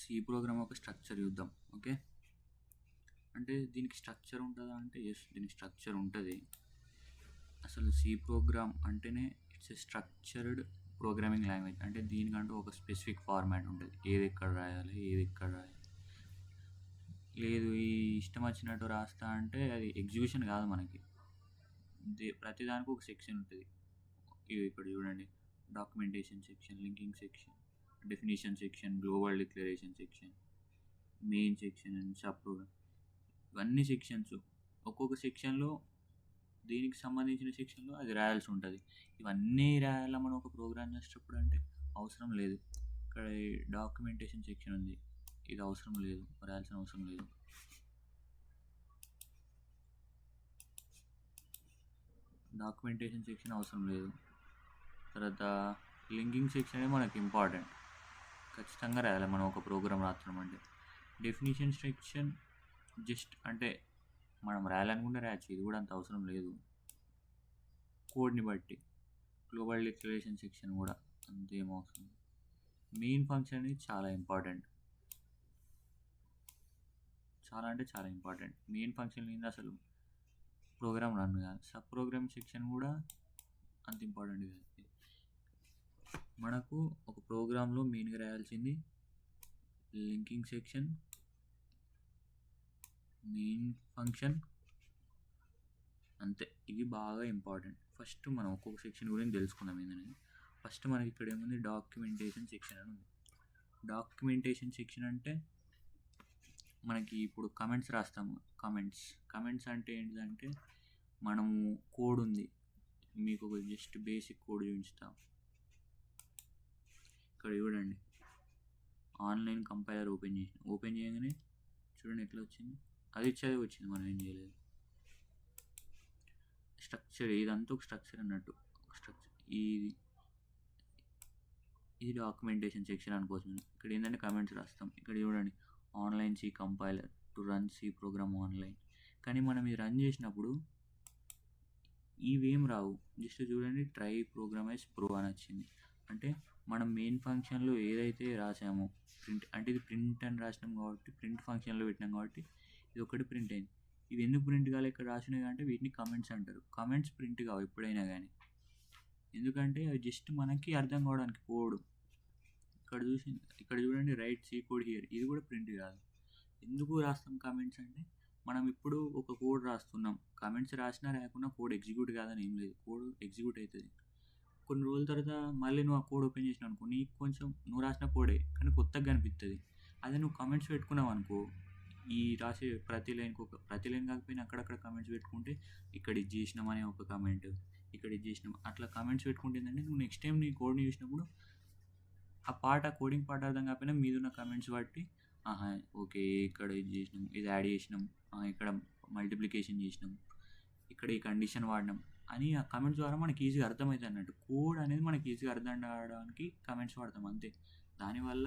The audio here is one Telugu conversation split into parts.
సి ప్రోగ్రామ్ ఒక స్ట్రక్చర్ చూద్దాం. ఓకే, అంటే దీనికి స్ట్రక్చర్ ఉంటుందా అంటే ఎస్, దీనికి స్ట్రక్చర్ ఉంటుంది. అసలు సి ప్రోగ్రామ్ అంటేనే it's a structured programming language. అంటే దీనికంటూ ఒక స్పెసిఫిక్ ఫార్మాట్ ఉంటుంది, ఏది ఎక్కడ రాయాలి, ఏది ఎక్కడ రాయాలి. లేదు ఈ ఇష్టం వచ్చినట్టు రాస్తా అంటే అది ఎగ్జిక్యూషన్ కాదు. మనకి ప్రతిదానికి ఒక సెక్షన్ ఉంటుంది. ఇక్కడ చూడండి, documentation section, linking section, definition section, global declaration section, main section and sub program. ఇవన్నీ సెక్షన్స్. ఒక్కొక్క సెక్షన్లో దీనికి సంబంధించిన సెక్షన్లో అది రాయాల్సి ఉంటుంది. ఇవన్నీ రాయాలా మనం ఒక ప్రోగ్రామ్ చేసేటప్పుడు అంటే అవసరం లేదు. ఇక్కడ డాక్యుమెంటేషన్ సెక్షన్ ఉంది, ఇది అవసరం లేదు, రాయాల్సిన అవసరం లేదు. డాక్యుమెంటేషన్ సెక్షన్ అవసరం లేదు. తర్వాత లింకింగ్ సెక్షన్ మనకి ఇంపార్టెంట్, ఖచ్చితంగా రాయాలి మనం ఒక ప్రోగ్రామ్ రాస్తున్నాం అంటే. డెఫినేషన్ సెక్షన్ జస్ట్ అంటే మనం రాయాలనుకుంటే రాయచ్చు, ఇది కూడా అంత అవసరం లేదు కోడ్ని బట్టి. గ్లోబల్ డిక్లరేషన్ సెక్షన్ కూడా అంతేం అవసరం. మెయిన్ ఫంక్షన్ అనేది చాలా ఇంపార్టెంట్, చాలా అంటే చాలా ఇంపార్టెంట్. మెయిన్ ఫంక్షన్ లేనిది అసలు ప్రోగ్రామ్ రన్ కాదు. సబ్ ప్రోగ్రామ్ సెక్షన్ కూడా అంత ఇంపార్టెంట్ కాదు. మనకు ఒక ప్రోగ్రాంలో మెయిన్గా రాయాల్సింది లింకింగ్ సెక్షన్, మెయిన్ ఫంక్షన్, అంతే. ఇవి బాగా ఇంపార్టెంట్. ఫస్ట్ మనం ఒక్కొక్క సెక్షన్ గురించి తెలుసుకుందాం. ఏంటనేది ఫస్ట్ మనకి ఇక్కడ ఏముంది, డాక్యుమెంటేషన్ సెక్షన్ అని ఉంది. డాక్యుమెంటేషన్ సెక్షన్ అంటే మనకి ఇప్పుడు కమెంట్స్ రాస్తాము. కమెంట్స్ అంటే ఏంటంటే మనము కోడ్ ఉంది, మీకు ఒక జస్ట్ బేసిక్ కోడ్ చూపిస్తాం. ఇక్కడ చూడండి, ఆన్లైన్ కంపైలర్ ఓపెన్ చేయగానే చూడండి ఎట్లా వచ్చింది, అది ఇచ్చేది వచ్చింది, మనం ఏం చేయలేదు. స్ట్రక్చర్, ఇదంతా ఒక స్ట్రక్చర్ అన్నట్టు. స్ట్రక్చర్ ఇది డాక్యుమెంటేషన్ సెక్షన్ అనుకోవచ్చు. ఇక్కడ ఏంటంటే కమెంట్స్ రాస్తాం. ఇక్కడ చూడండి, online C compiler to run C program online. కానీ మనం ఇది రన్ చేసినప్పుడు ఇవేం రావు. జస్ట్ చూడండి, ట్రై ప్రోగ్రామైజ్ ప్రో అని వచ్చింది. అంటే మనం మెయిన్ ఫంక్షన్లో ఏదైతే రాసామో, ప్రింట్ అంటే ఇది ప్రింట్ అని రాసినాం కాబట్టి, ప్రింట్ ఫంక్షన్లో పెట్టినాం కాబట్టి ఇది ఒకటి ప్రింట్ అయింది. ఇవి ఎందుకు ప్రింట్ కావాలి ఇక్కడ రాసినాయి అంటే వీటిని కమెంట్స్ అంటారు. కమెంట్స్ ప్రింట్ కావు ఎప్పుడైనా కానీ, ఎందుకంటే అవి జస్ట్ మనకి అర్థం కావడానికి కోడ్. ఇక్కడ చూడండి, రైట్ సి కోడ్ హియర్, ఇది కూడా ప్రింట్ కాదు. ఎందుకు రాస్తాం కమెంట్స్ అంటే, మనం ఇప్పుడు ఒక కోడ్ రాస్తున్నాం, కమెంట్స్ రాసినా రాకుండా కోడ్ ఎగ్జిక్యూట్ కాదని ఏం లేదు, కోడ్ ఎగ్జిక్యూట్ అవుతుంది. కొన్ని రోజుల తర్వాత మళ్ళీ నువ్వు ఆ కోడ్ ఓపెన్ చేసినావు అనుకో, నీకు కొంచెం నువ్వు రాసిన కోడే కానీ కొత్తగా కనిపిస్తుంది. అదే నువ్వు కమెంట్స్ పెట్టుకున్నావు అనుకో, ఈ రాసే ప్రతి లైన్ కాకపోయినా అక్కడక్కడ కమెంట్స్ పెట్టుకుంటే, ఇక్కడ ఇది చేసినాం అనే ఒక కమెంట్, ఇక్కడ ఇది చేసినాం, అట్లా కమెంట్స్ పెట్టుకుంటే ఏంటంటే నువ్వు నెక్స్ట్ టైం నీ కోడ్ని చూసినప్పుడు ఆ కోడింగ్ పార్ట్ అర్థం కాకపోయినా మీదున్న కమెంట్స్ బట్టి ఓకే ఇక్కడ ఇది చేసినాం, ఇది యాడ్ చేసినాం, ఇక్కడ మల్టిప్లికేషన్ చేసినాం, ఇక్కడ ఈ కండిషన్ వాడినాం అని ఆ కమెంట్స్ ద్వారా మనకి ఈజీగా అర్థమవుతుంది అన్నట్టు. కోడ్ అనేది మనకి ఈజీగా అర్థం కావడానికి కమెంట్స్ వాడతాం అంతే. దానివల్ల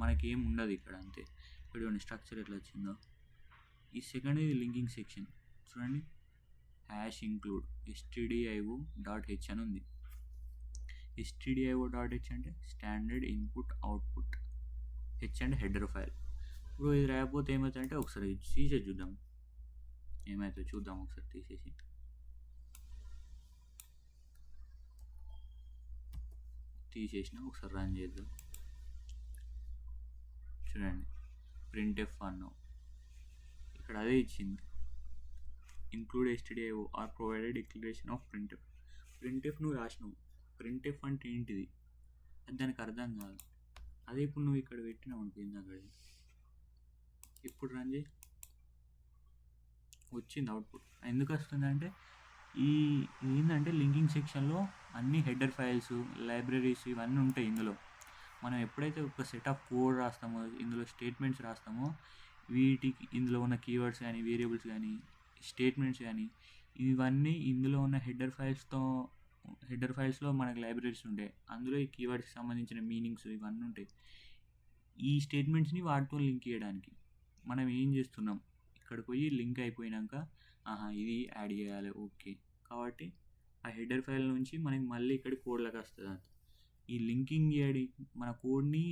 మనకి ఏం ఉండదు ఇక్కడ, అంతే. ఇక్కడ చూడండి స్ట్రక్చర్ ఎట్లా వచ్చిందో. ఈ సెకండ్ ఇది లింకింగ్ సెక్షన్. చూడండి, హ్యాష్ ఇంక్లూడ్ stdio.h అని ఉంది. stdio.h అంటే స్టాండర్డ్ ఇన్పుట్ అవుట్పుట్, హెచ్ అంటే హెడర్ ఫైల్. ఇప్పుడు ఇది రాకపోతే ఏమవుతుందంటే ఒకసారి తీసేసి చూద్దాం, ఏమవుతుందో చూద్దాం. ఒకసారి తీసేసిన ఒకసారి రన్ చేద్దాం. చూడండి, printf అన్నావు, ఇక్కడ అదే ఇచ్చింది, include stdio are provided declaration of printf నువ్వు రాసినావు. printf అంటే ఏంటిది అది దానికి అర్థం కాదు. అదే ఇప్పుడు నువ్వు ఇక్కడ పెట్టినావు అనుకుంది, అక్కడ ఇప్పుడు రన్ చేయి, వచ్చింది అవుట్పుట్. ఎందుకు వస్తుందంటే ఏంటంటే లింకింగ్ సెక్షన్లో అన్ని హెడర్ ఫైల్స్, లైబ్రరీస్ ఇవన్నీ ఉంటాయి. ఇందులో మనం ఎప్పుడైతే ఒక సెట్ ఆఫ్ కోడ్ రాస్తామో, ఇందులో స్టేట్మెంట్స్ రాస్తామో, వీటికి ఇందులో ఉన్న కీవర్డ్స్ కానీ, వేరియబుల్స్ కానీ, స్టేట్మెంట్స్ కానీ, ఇవన్నీ ఇందులో ఉన్న హెడర్ ఫైల్స్లో మనకి లైబ్రరీస్ ఉంటాయి. అందులో ఈ కీవర్డ్స్కి సంబంధించిన మీనింగ్స్ ఇవన్నీ ఉంటాయి. ఈ స్టేట్మెంట్స్ని వాటితో లింక్ చేయడానికి మనం ఏం చేస్తున్నాం, ఇక్కడికి పోయి లింక్ అయిపోయినాక ఇది యాడ్ చేయాలి, ఓకే. కాబట్టి ఆ హెడర్ ఫైల్ నుంచి మనకి మళ్ళీ ఇక్కడ కోడ్లోకి వస్తుంది. ఈ లింకింగ్ చేయడానికి మన కోడ్ని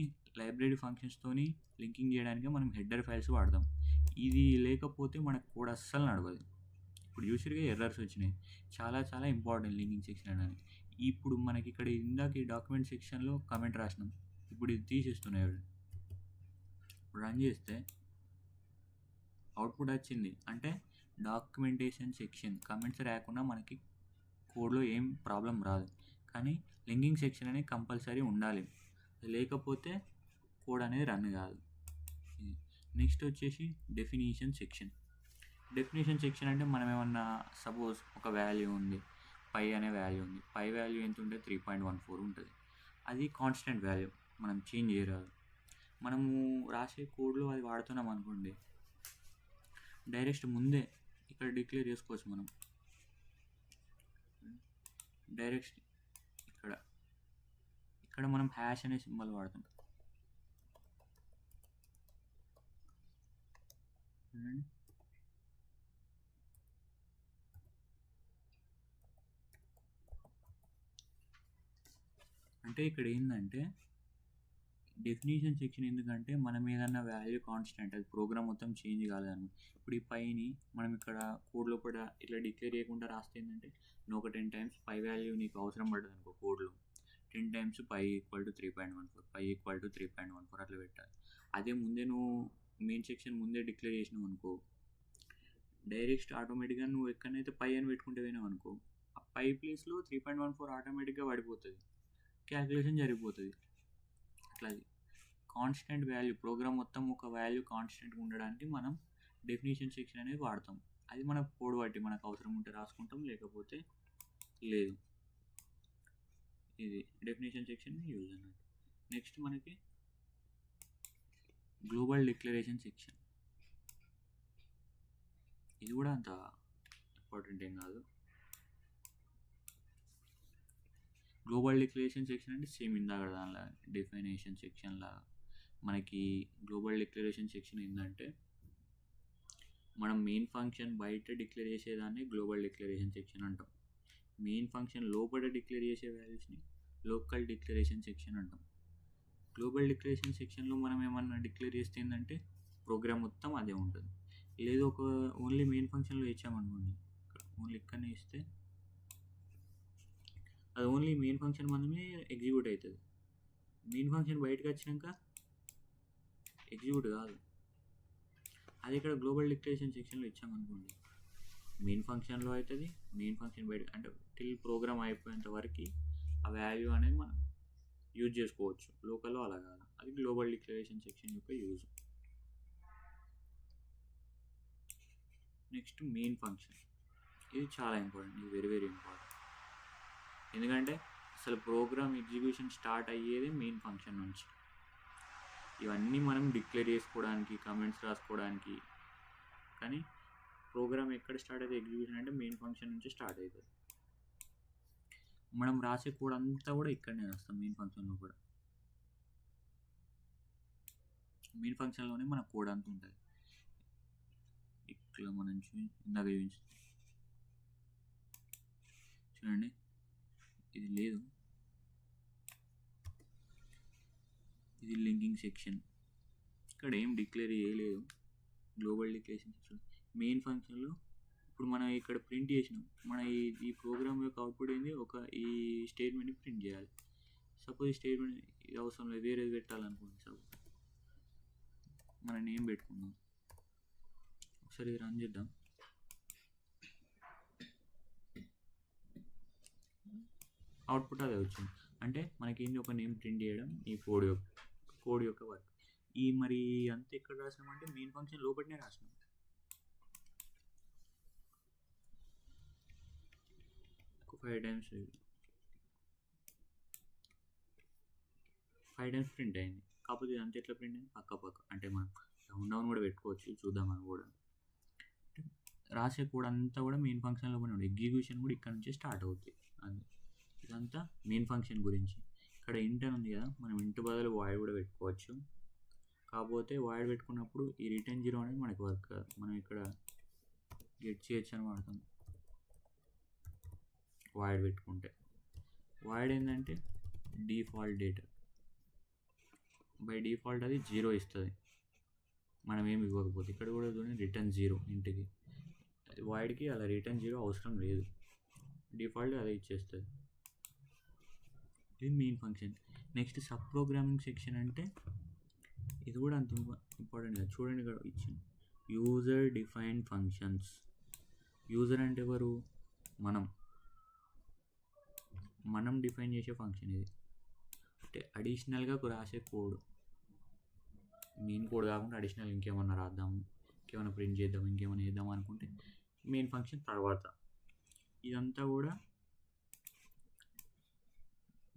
లైబ్రరీ ఫంక్షన్స్తోని లింకింగ్ చేయడానికి మనం హెడర్ ఫైల్స్ వాడతాం. ఇది లేకపోతే మన కోడ్ అస్సలు నడవదు. ఇప్పుడు యూజువల్గా ఎర్రర్స్ వచ్చినాయి. చాలా చాలా ఇంపార్టెంట్ లింకింగ్ సెక్షన్ అనేది. ఇప్పుడు మనకి ఇక్కడ ఇందాక ఈ డాక్యుమెంట్ సెక్షన్లో కమెంట్ రాసినాం. ఇప్పుడు ఇది తీసేస్తున్నాయి. రన్ చేస్తే అవుట్పుట్ వచ్చింది. అంటే డాక్యుమెంటేషన్ సెక్షన్ కమెంట్స్ రాకుండా మనకి కోడ్లో ఏం ప్రాబ్లం రాదు. కానీ లింకింగ్ సెక్షన్ అనేది కంపల్సరీ ఉండాలి. లేకపోతే కోడ్ అనేది రన్ కాదు. నెక్స్ట్ వచ్చేసి డెఫినిషన్ సెక్షన్. డెఫినేషన్ సెక్షన్ అంటే మనం ఏమన్నా సపోజ్ ఒక వాల్యూ ఉంది, పై అనే వాల్యూ ఉంది. పై వాల్యూ ఎంత ఉంటుంది? 3.14 ఉంటుంది. అది కాన్స్టెంట్ వాల్యూ, మనం చేంజ్ చేయరాదు. మనము రాసే కోడ్లో అది వాడుతున్నాం అనుకోండి, డైరెక్ట్ ముందే ఇక్కడ డిక్లేర్ చేసుకోవచ్చు. మనం డైరెక్ట్ ఇక్కడ మనం హ్యాష్ అనే సింబల్ వాడతాం. అంటే ఇక్కడ ఏంటంటే డెఫినేషన్ సెక్షన్ ఎందుకంటే మనం ఏదన్నా వాల్యూ కాన్స్టెంట్, అది ప్రోగ్రామ్ మొత్తం చేంజ్ కాలేదన్నమాట. ఇప్పుడు ఈ పైని మనం ఇక్కడ కోడ్లో కూడా ఇట్లా డిక్లేర్ చేయకుండా రాస్తే ఏంటంటే నువ్వు ఒక 10 times పై వాల్యూ నీకు అవసరం పడుతుంది అనుకో కోడ్లో, 10 times pi equal to 3.14, pi equal to 3.14 అట్లా పెట్టాలి. అదే ముందే నువ్వు మెయిన్ సెక్షన్ ముందే డిక్లేర్ చేసినావు అనుకో, డైరెక్ట్ ఆటోమేటిక్గా నువ్వు ఎక్కడైతే పై అని పెట్టుకుంటే పోయినావు అనుకో, ఆ పై ప్లేస్లో 3.14 ఆటోమేటిక్గా పడిపోతుంది, క్యాల్కులేషన్ జరిగిపోతుంది. అట్లా కాన్స్టెంట్ వాల్యూ, ప్రోగ్రామ్ మొత్తం ఒక వాల్యూ కాన్స్టెంట్గా ఉండడానికి మనం డెఫినేషన్ సెక్షన్ అనేది వాడతాం. అది మన కోడ్ బట్టి మనకు అవసరం ఉంటే రాసుకుంటాం, లేకపోతే లేదు. ఇది డెఫినేషన్ సెక్షన్ యూజ్ అన్నట్టు. నెక్స్ట్ మనకి గ్లోబల్ డిక్లరేషన్ సెక్షన్. ఇది కూడా అంత ఇంపార్టెంట్ ఏం కాదు. గ్లోబల్ డిక్లరేషన్ సెక్షన్ అంటే సేమ్ ఇందాక దానిలా డెఫినేషన్ సెక్షన్ లాగా. మనకి గ్లోబల్ డిక్లరేషన్ సెక్షన్ ఏంటంటే మనం మెయిన్ ఫంక్షన్ బయట డిక్లేర్ చేసేదాన్ని గ్లోబల్ డిక్లరేషన్ సెక్షన్ అంటాం. మెయిన్ ఫంక్షన్ లోపల డిక్లేర్ చేసే వాల్యూస్ని లోకల్ డిక్లరేషన్ సెక్షన్ అంటాం. గ్లోబల్ డిక్లరేషన్ సెక్షన్లో మనం ఏమన్నా డిక్లేర్ చేస్తే ఏంటంటే ప్రోగ్రామ్ మొత్తం అదే ఉంటుంది. లేదు ఒక ఓన్లీ మెయిన్ ఫంక్షన్లో ఇచ్చామనుకోండి, ఓన్లీ ఇక్కడనే ఇస్తే అది ఓన్లీ మెయిన్ ఫంక్షన్ మనమే ఎగ్జిక్యూట్ అవుతుంది. మెయిన్ ఫంక్షన్ బయటకు వచ్చినాక ఎగ్జిక్యూట్ కాదు. అది ఇక్కడ గ్లోబల్ డిక్లరేషన్ సెక్షన్లో ఇచ్చామనుకోండి, మెయిన్ ఫంక్షన్లో అవుతుంది. మెయిన్ ఫంక్షన్ బయట అంటే టిల్ ప్రోగ్రామ్ అయిపోయేంత వరకు ఆ వాల్యూ అనేది మనం యూజ్ చేసుకోవచ్చు. లోకల్లో అలా కాదు. అది గ్లోబల్ డిక్లరేషన్ సెక్షన్ యొక్క యూజ్. Next main function. ఇది చాలా ఇంపార్టెంట్, ఇది వెరీ వెరీ ఇంపార్టెంట్. ఎందుకంటే అసలు ప్రోగ్రామ్ ఎగ్జిక్యూషన్ స్టార్ట్ అయ్యేది మెయిన్ ఫంక్షన్ నుంచి. ఇవన్నీ మనం డిక్లేర్ చేసుకోవడానికి, కమెంట్స్ రాసుకోవడానికి. కానీ ప్రోగ్రామ్ ఎక్కడ స్టార్ట్ అయితే ఎగ్జిక్యూషన్ అంటే మెయిన్ ఫంక్షన్ నుంచి స్టార్ట్ అవుతుంది. మనం రాసే కోడ్ అంతా కూడా ఇక్కడనే రాస్తాం. మెయిన్ ఫంక్షన్లో కూడా, మెయిన్ ఫంక్షన్లోనే మన కోడ్ అంతా ఉంటుంది. ఇట్లా మనం ఇందాక చూడండి, ఇది లేదు, ఇది లింకింగ్ సెక్షన్. ఇక్కడ ఏం డిక్లేర్ చేయలేదు. గ్లోబల్ డిక్లరేషన్ సెక్షన్ మెయిన్ ఫంక్షన్లో ఇప్పుడు మనం ఇక్కడ ప్రింట్ చేసినాం. మన ఈ ప్రోగ్రామ్ యొక్క అవుట్పుట్ ఏంది, ఈ స్టేట్మెంట్ని ప్రింట్ చేయాలి. సపోజ్ ఈ స్టేట్మెంట్ ఇది అవసరం లేదు, వేరేది పెట్టాలనుకోండి. సపోజ్ మన నేమ్ పెట్టుకుందాం. ఒకసారి ఇది రన్ చేద్దాం. అవుట్పుట్ అదే వచ్చింది. అంటే మనకి ఏంటి, ఒక నేమ్ ప్రింట్ చేయడం ఈ కోడ్ యొక్క వర్క్. ఈ మరి అంతా ఎక్కడ రాసినామంటే మెయిన్ ఫంక్షన్ లోపలనే రాసినాం. ఒక 5 times ప్రింట్ అయింది. కాకపోతే ఇదంతా ఎట్లా ప్రింట్ అయింది, పక్క అంటే మనం డౌన్ కూడా పెట్టుకోవచ్చు, చూద్దాం. అని కూడా రాసే కోడ్ అంతా కూడా మెయిన్ ఫంక్షన్లో కూడా ఉంది. ఎగ్జిక్యూషన్ కూడా ఇక్కడ నుంచే స్టార్ట్ అవుతుంది. అది ఇదంతా మెయిన్ ఫంక్షన్ గురించి. ఇక్కడ ఇంట్ అని ఉంది కదా, మనం ఇంట్ బదులు వాయిడ్ కూడా పెట్టుకోవచ్చు. కాకపోతే వాయిడ్ పెట్టుకున్నప్పుడు ఈ రిటర్న్ 0 అనేది మనకి వర్క్ కాదు. మనం ఇక్కడ గెట్ చేయొచ్చు అని వాడతాం వాయిడ్ పెట్టుకుంటే. వాయిడ్ ఏంటంటే డిఫాల్ట్ డేటా. బై డిఫాల్ట్ అది 0 ఇస్తుంది మనం ఏమి ఇవ్వకపోతే. ఇక్కడ కూడా చూడండి రిటర్న్ 0 ఇంటికి. వాయిడ్కి అలా రిటర్న్ 0 అవసరం లేదు, డిఫాల్ట్ అదే ఇచ్చేస్తుంది. ఇది main function. Next sub programming section అంటే ఇది కూడా అంత ఇంపార్టెంట్ కదా. చూడండి ఇక్కడ ఇచ్చింది యూజర్ డిఫైన్డ్ ఫంక్షన్స్. యూజర్ అంటే ఎవరు? మనం డిఫైన్ చేసే ఫంక్షన్ ఇది. అంటే అడిషనల్గా రాసే కోడ్, మెయిన్ కోడ్ కాకుండా అడిషనల్ ఇంకేమన్నా రాద్దాము, ఇంకేమైనా ప్రింట్ చేద్దాం, ఇంకేమైనా చేద్దాం అనుకుంటే మెయిన్ ఫంక్షన్ తర్వాత. ఇదంతా కూడా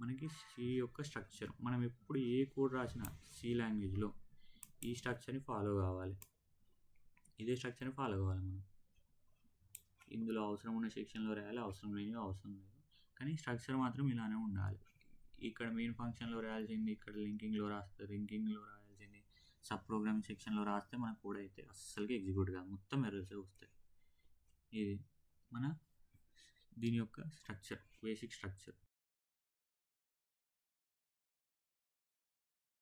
మనకి సి యొక్క స్ట్రక్చర్. మనం ఎప్పుడు ఏ కోడ్ రాసినా సి లాంగ్వేజ్లో ఈ స్ట్రక్చర్ని ఫాలో కావాలి, ఇదే స్ట్రక్చర్ని ఫాలో కావాలి మనం. ఇందులో అవసరం ఉన్న సెక్షన్లో రాయాలి, అవసరం లేనివి అవసరం లేదు, కానీ స్ట్రక్చర్ మాత్రం ఇలానే ఉండాలి. ఇక్కడ మెయిన్ ఫంక్షన్లో రాయాల్సింది ఇక్కడ లింకింగ్లో రాస్తే, లింకింగ్లో రాయాల్సింది సబ్ ప్రోగ్రామింగ్ సెక్షన్లో రాస్తే మన కోడ్ అయితే అస్సలుగా ఎగ్జిక్యూట్ కాదు, మొత్తం ఎర్రర్సే వస్తాయి. ఇది మన దీని యొక్క స్ట్రక్చర్, బేసిక్ స్ట్రక్చర్.